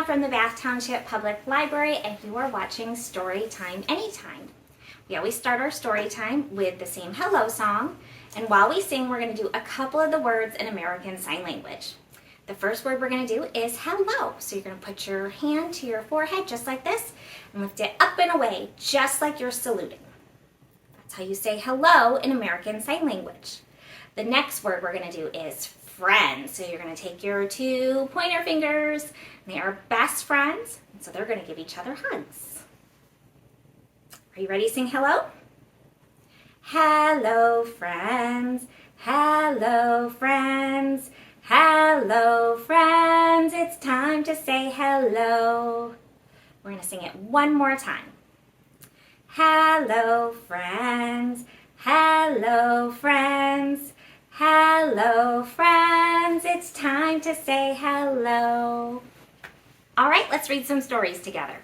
from the Bath Township Public Library, and you are watching Storytime Anytime. We always start our story time with the same hello song, and while we sing, we're going to do a couple of the words in American Sign Language. The first word we're going to do is hello. So you're going to put your hand to your forehead just like this and lift it up and away just like you're saluting. That's how you say hello in American Sign Language. The next word we're going to do is friends. So you're going to take your two pointer fingers, and they are best friends, and so they're going to give each other hugs. Are you ready to sing hello? Hello, friends. Hello, friends. Hello, friends. It's time to say hello. We're going to sing it one more time. Hello, friends. Hello, friends. Hello, friends. It's time to say hello. All right, let's read some stories together.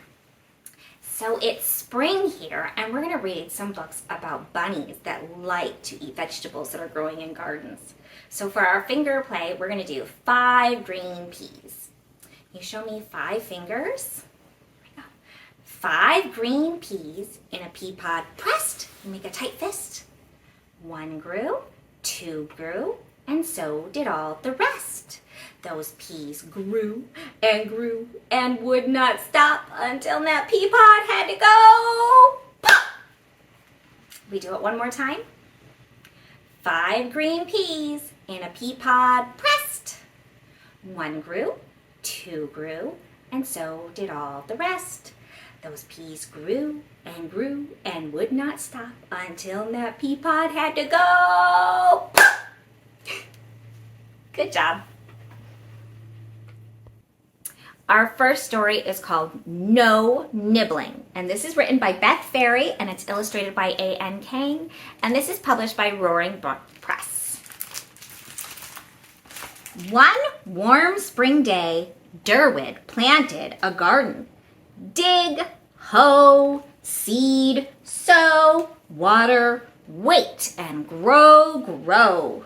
So it's spring here, and we're going to read some books about bunnies that like to eat vegetables that are growing in gardens. So for our finger play, we're going to do 5 green peas. You show me 5 fingers. 5 green peas in a pea pod pressed. You make a tight fist. 1 grew, 2 grew, and so did all the rest. Those peas grew and would not stop until that pea pod had to go pop. We do it one more time. 5 green peas in a pea pod pressed. 1 grew, 2 grew, and so did all the rest. Those peas grew and would not stop until that pea pod had to go pop. Good job. Our first story is called No Nibbling, and this is written by Beth Ferry, and it's illustrated by A.N. Kang, and this is published by Roaring Brook Press. One warm spring day, Derwood planted a garden. Dig, hoe, seed, sow, water, wait, and grow.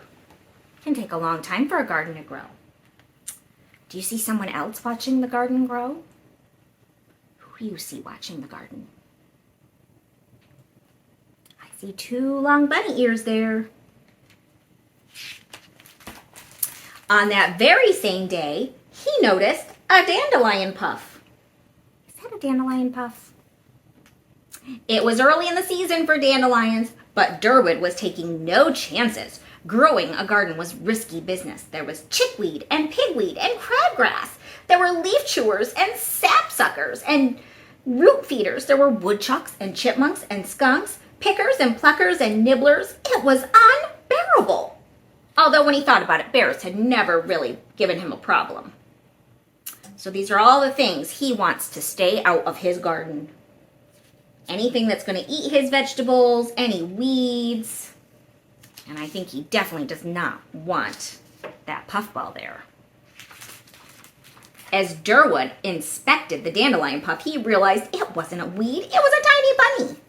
It can take a long time for a garden to grow. Do you see someone else watching the garden grow? Who do you see watching the garden? I see 2 long bunny ears there. On that very same day, he noticed a dandelion puff. Is that a dandelion puff? It was early in the season for dandelions, but Derwood was taking no chances. Growing a garden was risky business. There was chickweed and pigweed and crabgrass. There were leaf chewers and sapsuckers and root feeders. There were woodchucks and chipmunks and skunks, pickers and pluckers and nibblers. It was unbearable. Although when he thought about it, bears had never really given him a problem. So these are all the things he wants to stay out of his garden. Anything that's going to eat his vegetables, any weeds. And I think he definitely does not want that puffball there. As Derwood inspected the dandelion puff, he realized it wasn't a weed, it was a tiny bunny.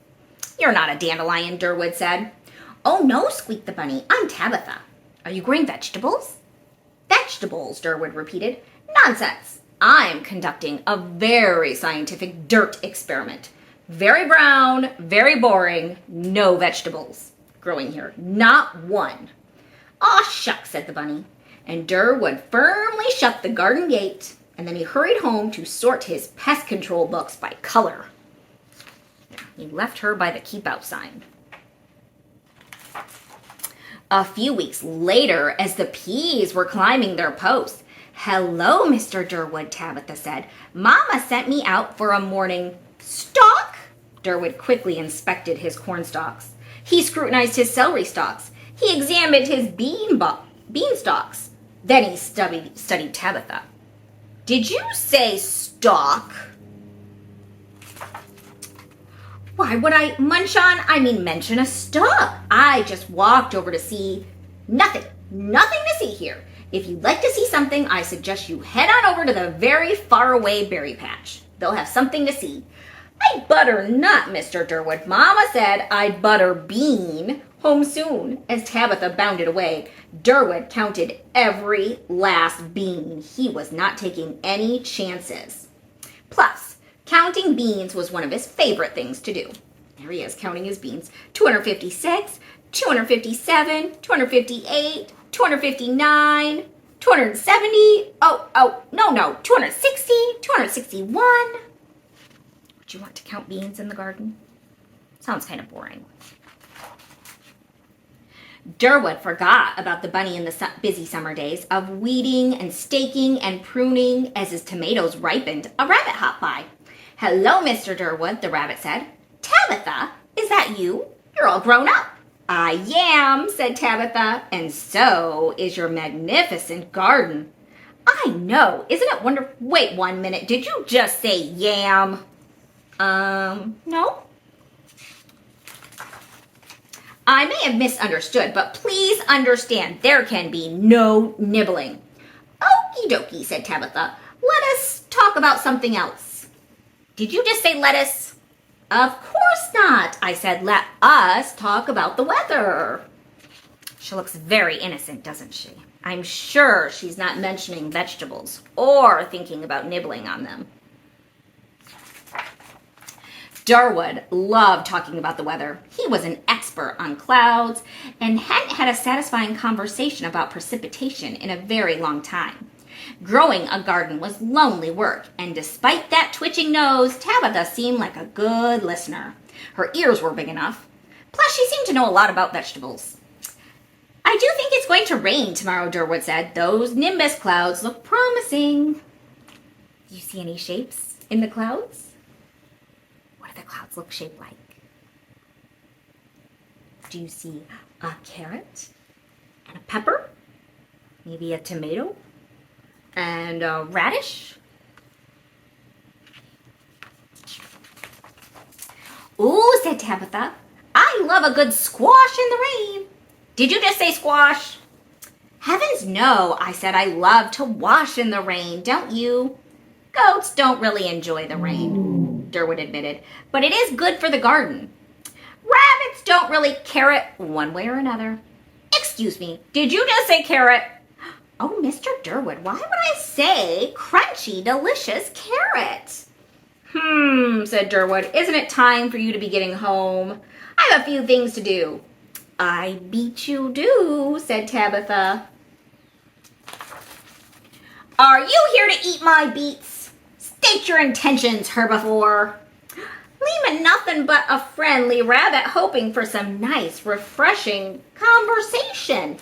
You're not a dandelion, Derwood said. Oh no, squeaked the bunny, I'm Tabitha. Are you growing vegetables? Vegetables, Derwood repeated. Nonsense. I'm conducting a very scientific dirt experiment. Very brown, very boring, no vegetables growing here. Not one. Aw, shucks, said the bunny. And Derwood firmly shut the garden gate, and then he hurried home to sort his pest control books by color. He left her by the keep out sign. A few weeks later, as the peas were climbing their posts, hello, Mr. Derwood, Tabitha said. Mama sent me out for a morning stalk. Derwood quickly inspected his corn stalks. He scrutinized his celery stalks. He examined his bean stalks. Then he studied Tabitha. Did you say stalk? Why would I mention a stalk? I just walked over to see nothing to see here. If you'd like to see something, I suggest you head on over to the very far away berry patch. They'll have something to see. I'd butter nut, Mr. Derwood. Mama said I'd butter bean home soon. As Tabitha bounded away, Derwood counted every last bean. He was not taking any chances. Plus, counting beans was one of his favorite things to do. There he is, counting his beans. 256, 257, 258, 259, 270, no, 260, 261. Would you want to count beans in the garden? Sounds kind of boring. Durwood forgot about the bunny in the busy summer days of weeding and staking and pruning. As his tomatoes ripened, a rabbit hopped by. "Hello, Mr. Durwood," the rabbit said. "Tabitha, is that you? You're all grown up." "I am," said Tabitha, "and so is your magnificent garden." "I know, isn't it wonderful?" "Wait 1 minute, did you just say yam?" No. "I may have misunderstood, but please understand there can be no nibbling." "Okie dokie," said Tabitha. "Let us talk about something else." "Did you just say lettuce?" "Of course not. I said let us talk about the weather." She looks very innocent, doesn't she? I'm sure she's not mentioning vegetables or thinking about nibbling on them. Durwood loved talking about the weather. He was an expert on clouds and hadn't had a satisfying conversation about precipitation in a very long time. Growing a garden was lonely work, and despite that twitching nose, Tabitha seemed like a good listener. Her ears were big enough. Plus, she seemed to know a lot about vegetables. "I do think it's going to rain tomorrow," Durwood said. "Those nimbus clouds look promising." Do you see any shapes in the clouds? What do the clouds look shaped like? Do you see a carrot and a pepper? Maybe a tomato and a radish? "Ooh," said Tabitha, "I love a good squash in the rain." "Did you just say squash?" "Heavens no, I said I love to wash in the rain, don't you?" "Goats don't really enjoy the rain," Durwood admitted, "but it is good for the garden." "Rabbits don't really care it one way or another." "Excuse me, did you just say carrot?" "Oh, Mr. Durwood, why would I say crunchy, delicious carrot?" Said Durwood. "Isn't it time for you to be getting home? I have a few things to do." "I beat you do," said Tabitha. "Are you here to eat my beets? State your intentions, herbivore." "Lima nothing but a friendly rabbit hoping for some nice, refreshing conversation.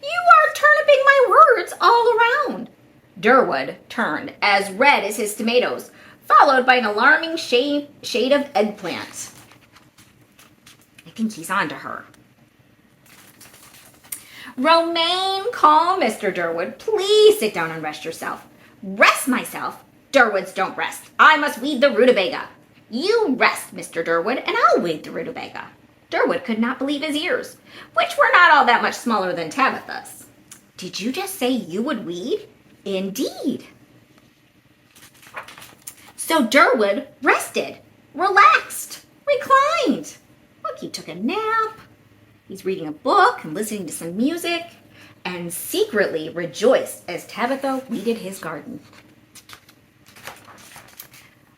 You are turniping my words all around." Durwood turned as red as his tomatoes, followed by an alarming shade of eggplant. I think he's on to her. "Romaine, calm, Mr. Durwood. Please sit down and rest yourself." "Rest myself? Durwoods don't rest. I must weed the rutabaga." "You rest, Mr. Durwood, and I'll weed the rutabaga." Durwood could not believe his ears, which were not all that much smaller than Tabitha's. "Did you just say you would weed?" "Indeed." So Durwood rested, relaxed, reclined. Look, he took a nap. He's reading a book and listening to some music, and secretly rejoiced as Tabitha weeded his garden.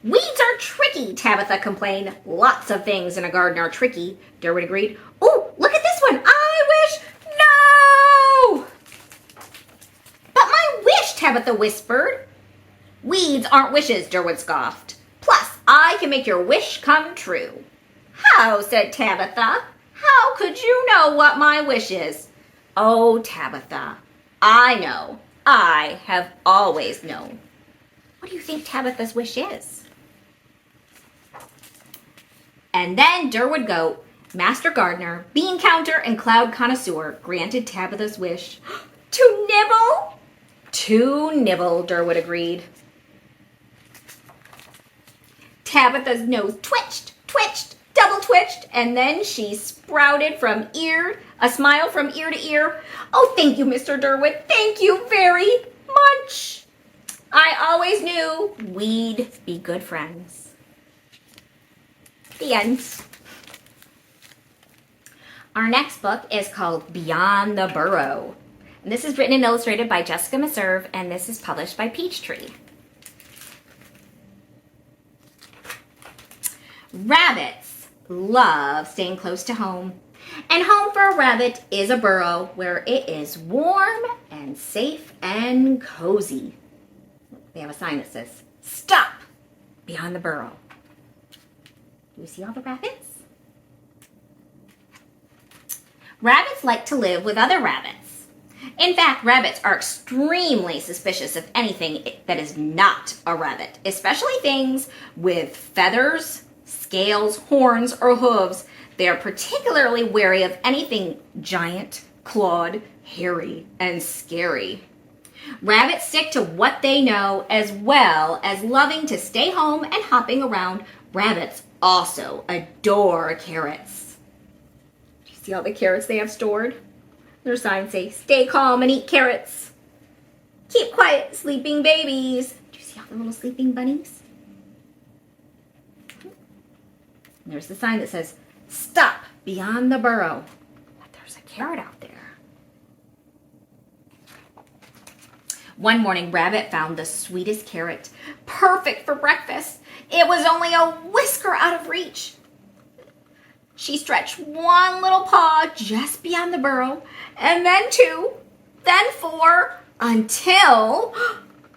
"Weeds are tricky," Tabitha complained. "Lots of things in a garden are tricky," Durwood agreed. "Oh, look at this one. I wish..." "No!" "But my wish," Tabitha whispered. "Weeds aren't wishes," Durwood scoffed. "Plus, I can make your wish come true." "How?" said Tabitha. "How could you know what my wish is?" "Oh, Tabitha, I know. I have always known." What do you think Tabitha's wish is? And then Durwood Goat, Master Gardener, Bean Counter, and Cloud Connoisseur granted Tabitha's wish. "To nibble?" "To nibble," Durwood agreed. Tabitha's nose twitched, double twitched, and then she sprouted a smile from ear to ear. "Oh, thank you, Mr. Durwood. Thank you very much. I always knew we'd be good friends." The end. Our next book is called Beyond the Burrow. And this is written and illustrated by Jessica Meserve, and this is published by Peachtree. Rabbits love staying close to home. And home for a rabbit is a burrow where it is warm and safe and cozy. They have a sign that says, "Stop!" beyond the burrow. Do you see all the rabbits? Rabbits like to live with other rabbits. In fact, rabbits are extremely suspicious of anything that is not a rabbit, especially things with feathers, scales, horns, or hooves. They are particularly wary of anything giant, clawed, hairy, and scary. Rabbits stick to what they know as well as loving to stay home and hopping around. Rabbits also adore carrots. Do you see all the carrots they have stored? Their signs say, "Stay calm and eat carrots. Keep quiet, sleeping babies." Do you see all the little sleeping bunnies? And there's the sign that says, "Stop beyond the burrow." But there's a carrot out there. One morning, Rabbit found the sweetest carrot, perfect for breakfast. It was only a whisker out of reach. She stretched one little paw just beyond the burrow, and then two, then four, until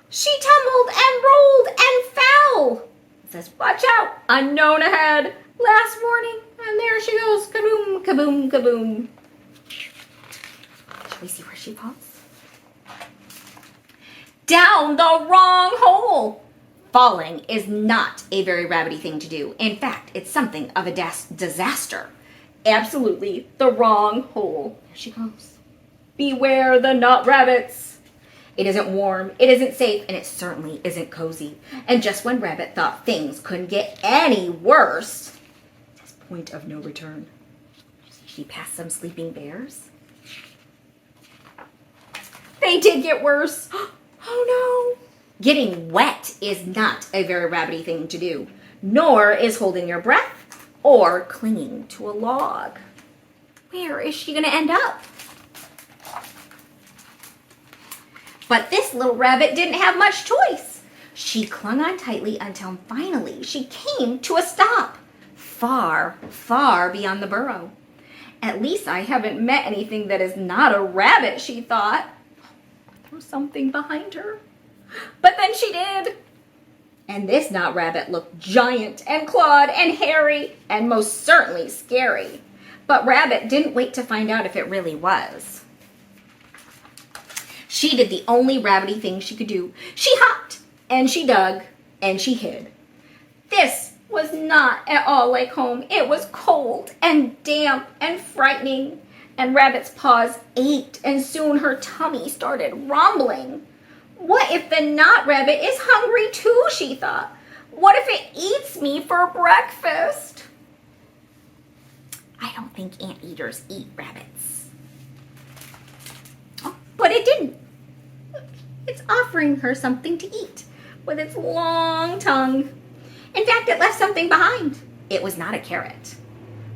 she tumbled and rolled and fell. It says, "Watch out, unknown ahead." Last morning, and there she goes, kaboom, kaboom, kaboom. Shall we see where she falls? Down the wrong hole. Falling is not a very rabbity thing to do. In fact, it's something of a disaster. Absolutely the wrong hole. There she goes. Beware the nut rabbits. It isn't warm, it isn't safe, and it certainly isn't cozy. And just when Rabbit thought things couldn't get any worse, point of no return. She passed some sleeping bears. They did get worse. Oh no. Getting wet is not a very rabbity thing to do, nor is holding your breath or clinging to a log. Where is she going to end up? But this little rabbit didn't have much choice. She clung on tightly until finally she came to a stop. Far, far beyond the burrow. At least I haven't met anything that is not a rabbit, she thought. There was something behind her. But then she did. And this not rabbit looked giant and clawed and hairy and most certainly scary. But Rabbit didn't wait to find out if it really was. She did the only rabbity thing she could do. She hopped and she dug and she hid. This was not at all like home. It was cold and damp and frightening, and Rabbit's paws ached, and soon her tummy started rumbling. What if the not rabbit is hungry too, she thought. What if it eats me for breakfast? I don't think anteaters eat rabbits. Oh, but it didn't. It's offering her something to eat with its long tongue. In fact, it left something behind. It was not a carrot.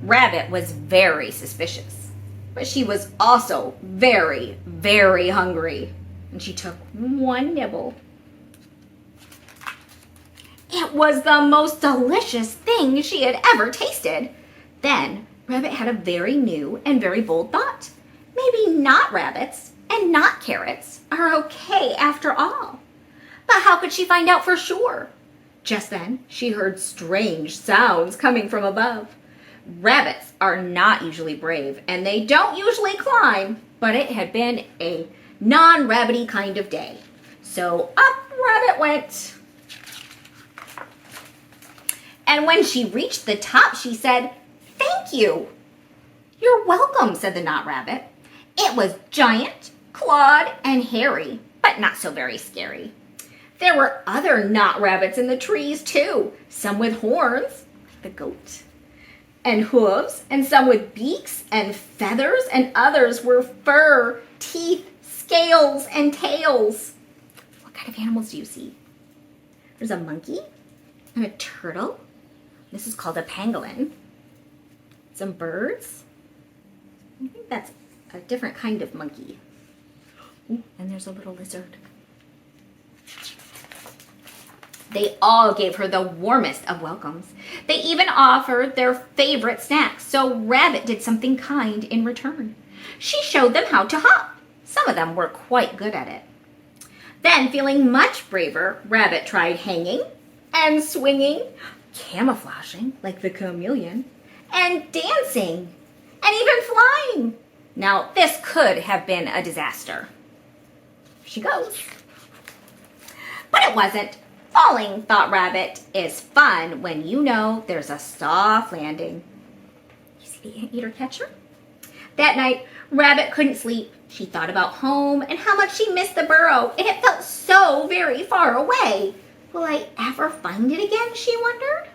Rabbit was very suspicious, but she was also very, very hungry, and she took one nibble. It was the most delicious thing she had ever tasted. Then Rabbit had a very new and very bold thought. Maybe not rabbits and not carrots are okay after all. But how could she find out for sure? Just then, she heard strange sounds coming from above. Rabbits are not usually brave, and they don't usually climb, but it had been a non-rabbity kind of day. So up Rabbit went. And when she reached the top, she said, "Thank you." "You're welcome," said the not rabbit. It was giant, clawed, and hairy, but not so very scary. There were other not rabbits in the trees too, some with horns, like the goat, and hooves, and some with beaks and feathers, and others were fur, teeth, scales, and tails. What kind of animals do you see? There's a monkey and a turtle. This is called a pangolin. Some birds. I think that's a different kind of monkey. Ooh, and there's a little lizard. They all gave her the warmest of welcomes. They even offered their favorite snacks, so Rabbit did something kind in return. She showed them how to hop. Some of them were quite good at it. Then, feeling much braver, Rabbit tried hanging and swinging, camouflaging like the chameleon, and dancing, and even flying. Now, this could have been a disaster. She goes. But it wasn't. Falling, thought Rabbit, is fun when you know there's a soft landing. You see the anteater catcher? That night, Rabbit couldn't sleep. She thought about home and how much she missed the burrow, and it felt so very far away. Will I ever find it again, she wondered.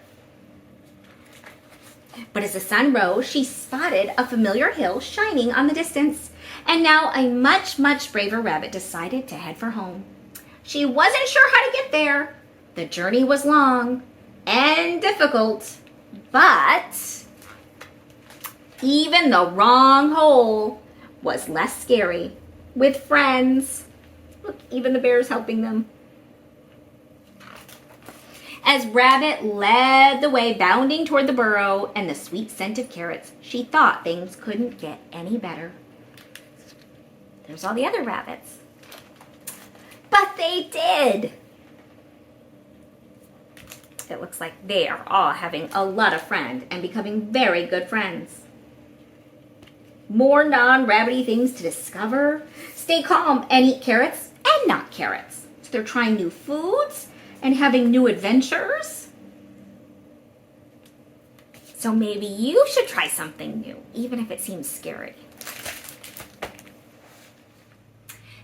But as the sun rose, she spotted a familiar hill shining on the distance, and now a much, much braver Rabbit decided to head for home. She wasn't sure how to get there. The journey was long and difficult, but even the wrong hole was less scary with friends. Look, even the bear's helping them. As Rabbit led the way bounding toward the burrow and the sweet scent of carrots, she thought things couldn't get any better. There's all the other rabbits. But they did. It looks like they are all having a lot of fun and becoming very good friends. More non-rabbity things to discover. Stay calm and eat carrots and not carrots. So they're trying new foods and having new adventures. So maybe you should try something new, even if it seems scary.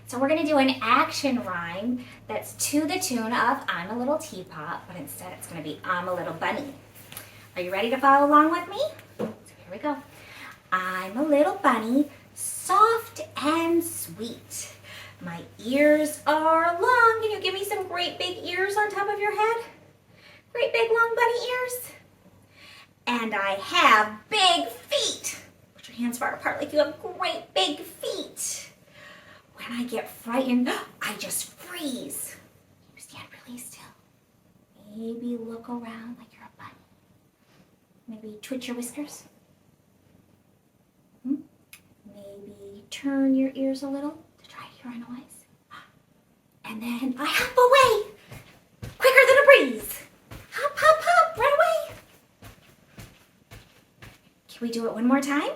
So we're going to do an action rhyme that's to the tune of I'm a Little Teapot, but instead it's going to be I'm a Little Bunny. Are you ready to follow along with me? So here we go. I'm a little bunny, soft and sweet. My ears are long. Can you give me some great big ears on top of your head? Great big long bunny ears. And I have big feet. Put your hands far apart like you have great big feet. When I get frightened, I just freeze. You stand really still. Maybe look around like you're a bunny. Maybe twitch your whiskers. Maybe turn your ears a little to try to hear a noise. And then I hop away, quicker than a breeze. Hop, hop, hop, run away. Can we do it one more time?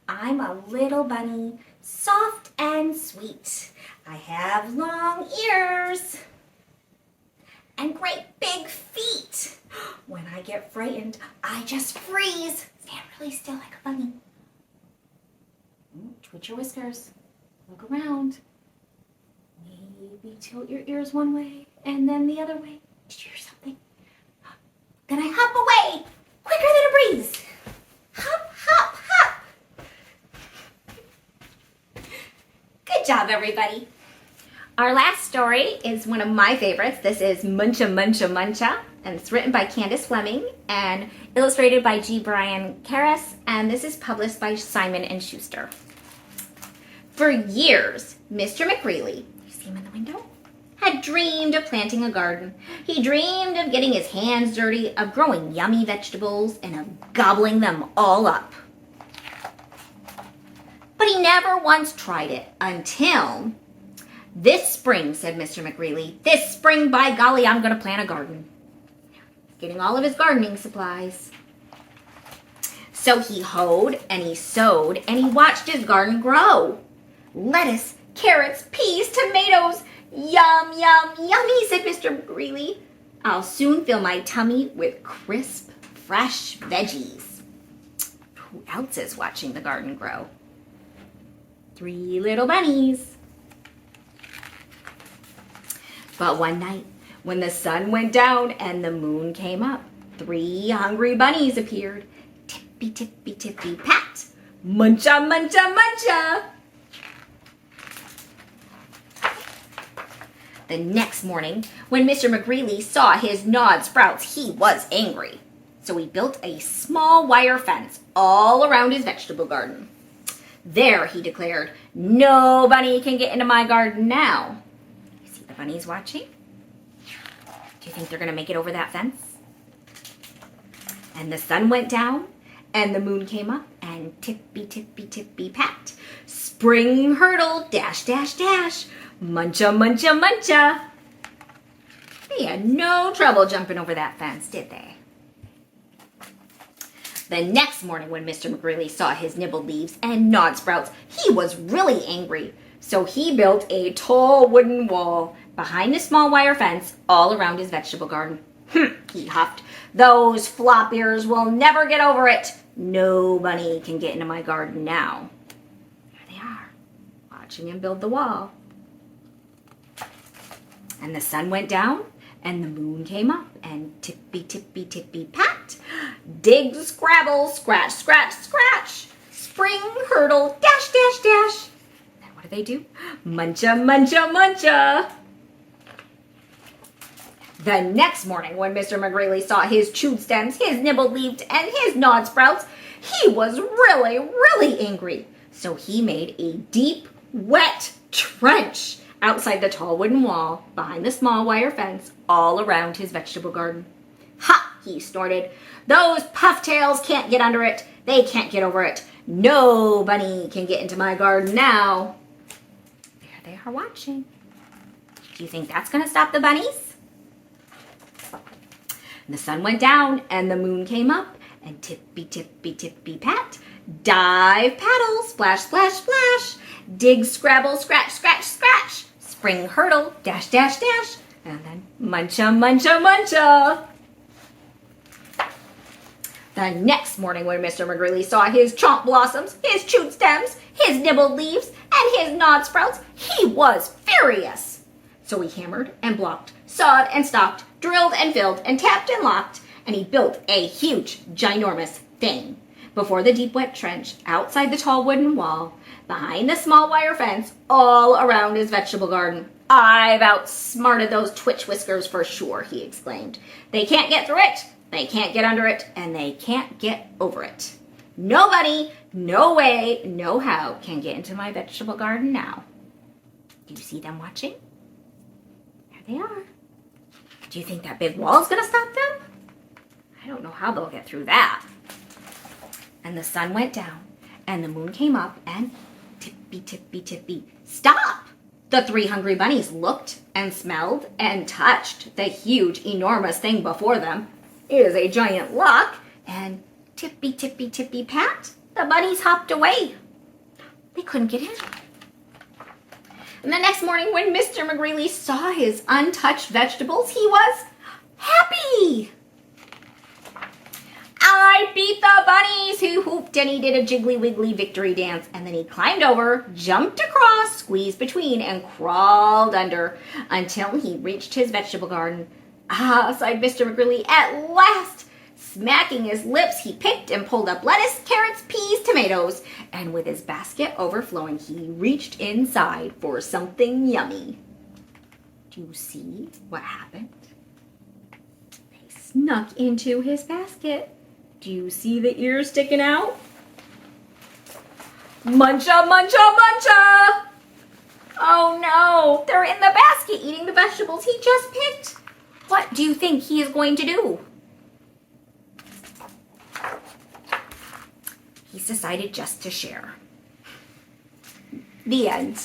I'm a little bunny, soft and sweet. I have long ears and great big feet. When I get frightened, I just freeze. Stand really still like a bunny. Twitch your whiskers. Look around. Maybe tilt your ears one way and then the other way. Did you hear something? Then I hop away, quicker than a breeze. Hop, hop, hop. Good job, everybody. Our last story is one of my favorites. This is Muncha Muncha Muncha, and it's written by Candace Fleming and illustrated by G. Brian Karras, and this is published by Simon & Schuster. For years, Mr. McGreely, you see him in the window, had dreamed of planting a garden. He dreamed of getting his hands dirty, of growing yummy vegetables, and of gobbling them all up. But he never once tried it until this spring, said Mr. McGreely. This spring, by golly, I'm going to plant a garden. Getting all of his gardening supplies. So he hoed and he sowed and he watched his garden grow. Lettuce, carrots, peas, tomatoes. Yum, yum, yummy, said Mr. McGreely. I'll soon fill my tummy with crisp, fresh veggies. Who else is watching the garden grow? 3 little bunnies. But one night, when the sun went down and the moon came up, 3 hungry bunnies appeared. Tippy, tippy, tippy, pat. Muncha, muncha, muncha. The next morning, when Mr. McGreely saw his gnawed sprouts, he was angry. So he built a small wire fence all around his vegetable garden. There, he declared, no bunny can get into my garden now. You see the bunnies watching? Do you think they're going to make it over that fence? And the sun went down, and the moon came up, and tippy, tippy, tippy, pat. Spring hurdle, dash, dash, dash. Muncha, muncha, muncha. They had no trouble jumping over that fence, did they? The next morning when Mr. McGreely saw his nibbled leaves and gnawed sprouts, he was really angry. So he built a tall wooden wall behind the small wire fence all around his vegetable garden. He huffed. Those flop ears will never get over it. No bunny can get into my garden now. There they are, watching him build the wall. And the sun went down, and the moon came up, and tippy, tippy, tippy, pat. Dig, scrabble, scratch, scratch, scratch. Spring, hurdle, dash, dash, dash. And what do? Muncha, muncha, muncha. The next morning, when Mr. McGreely saw his chewed stems, his nibbled leaves, and his gnawed sprouts, he was really, really angry. So he made a deep, wet trench outside the tall wooden wall, behind the small wire fence, all around his vegetable garden. Ha! He snorted. Those pufftails can't get under it. They can't get over it. No bunny can get into my garden now. There they are watching. Do you think that's going to stop the bunnies? The sun went down, and the moon came up, and tippy, tippy, tippy, pat. Dive, paddle, splash, splash, splash. Dig, scrabble, scratch, scratch, scratch. Spring, hurdle, dash, dash, dash. And then muncha, muncha, muncha. The next morning when Mr. McGreely saw his chomp blossoms, his chewed stems, his nibbled leaves, and his gnawed sprouts, he was furious. So he hammered and blocked, sawed and stopped, drilled and filled, and tapped and locked, and he built a huge, ginormous thing before the deep wet trench, outside the tall wooden wall, behind the small wire fence, all around his vegetable garden. I've outsmarted those twitch whiskers for sure, he exclaimed. They can't get through it, they can't get under it, and they can't get over it. Nobody, no way, no how can get into my vegetable garden now. Do you see them watching? There they are. Do you think that big wall is going to stop them? I don't know how they'll get through that. And the sun went down, and the moon came up, and tippy, tippy, tippy, stop! The three hungry bunnies looked and smelled and touched the huge, enormous thing before them. It is a giant lock, and tippy, tippy, tippy, pat, the bunnies hopped away. They couldn't get in. And the next morning when Mr. McGreely saw his untouched vegetables, he was happy. I beat the bunnies, he whooped, and he did a jiggly wiggly victory dance. And then he climbed over, jumped across, squeezed between, and crawled under until he reached his vegetable garden. Ah, sighed Mr. McGreely, at last! Smacking his lips, he picked and pulled up lettuce, carrots, peas, tomatoes, and with his basket overflowing, he reached inside for something yummy. Do you see what happened? They snuck into his basket. Do you see the ears sticking out? Muncha, muncha, muncha! Oh no, they're in the basket eating the vegetables he just picked. What do you think he is going to do? He's decided just to share. The end.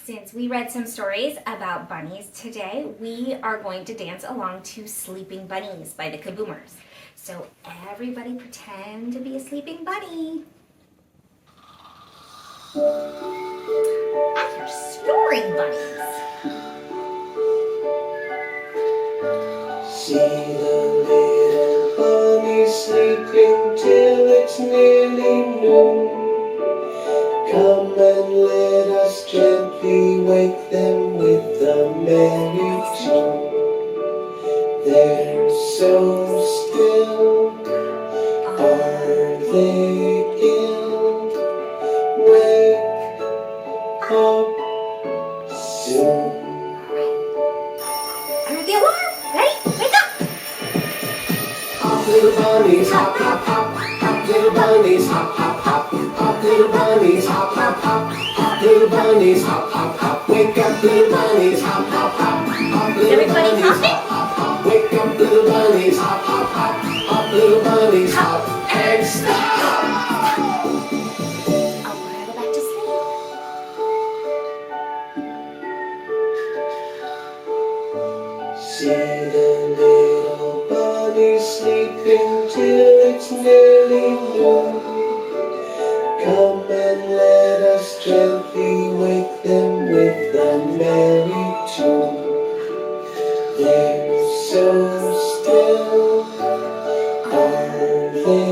Since we read some stories about bunnies today, we are going to dance along to Sleeping Bunnies by the Kaboomers. So everybody pretend to be a sleeping bunny. You're snoring bunnies. See the little bunny sleeping till it's nearly noon. Come and let us gently wake them with a merry tune. They're so still, are they ill? Wake up soon. Under the alarm. Ready? Wake up! Hop little bunnies, hop, hop, hop. Hop little bunnies, hop, hop, hop. Hop little bunnies, hop, hop, hop. Hop little bunnies, hop, hop, hop. Wake up little bunnies, hop, hop, hop. Hop little Everybody bunnies, hopping? hop, hop, hop. Wake up little bunnies, hop, hop, hop. Hop little stop. Oh, we're gonna go back to sleep. See the little bunny sleeping till it's nearly noon. Come and let us gently wake them with a merry tune. They're so still, are they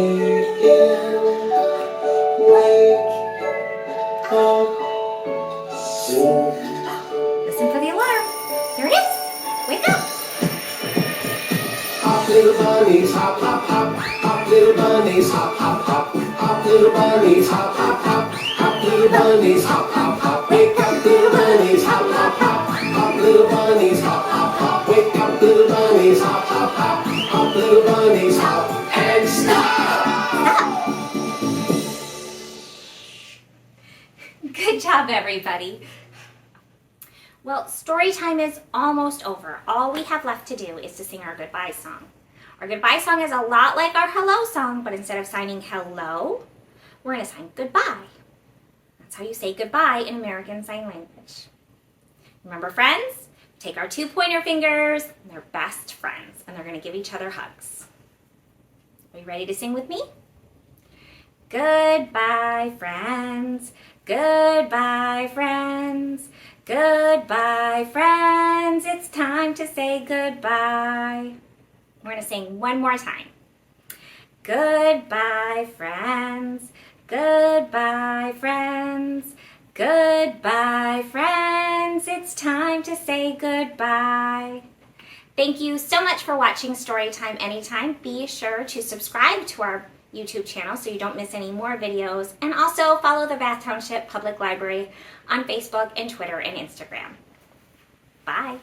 ill? Wake up soon. Listen for the alarm. Here it is. Wake up. Hop little bunnies, hop, hop, hop. Hop little bunnies, hop, hop, hop. Hop little bunnies, hop, hop, hop. Hop little bunnies, hop, hop, hop. Wake up little bunnies, hop, hop, hop. Hop little bunnies, hop, hop, hop. Wake up little bunnies, hop, hop, hop. Hop little bunnies, hop and stop. Good job, everybody. Well, story time is almost over. All we have left to do is to sing our goodbye song. Our goodbye song is a lot like our hello song, but instead of signing hello, we're going to sign goodbye. That's how you say goodbye in American Sign Language. Remember, friends? Take our 2 pointer fingers, and they're best friends, and they're going to give each other hugs. Are you ready to sing with me? Goodbye, friends. Goodbye, friends. Goodbye, friends. It's time to say goodbye. We're going to sing one more time. Goodbye, friends. Goodbye, friends. Goodbye, friends. It's time to say goodbye. Thank you so much for watching Storytime Anytime. Be sure to subscribe to our YouTube channel so you don't miss any more videos, and also follow the Bath Township Public Library on Facebook and Twitter and Instagram. Bye.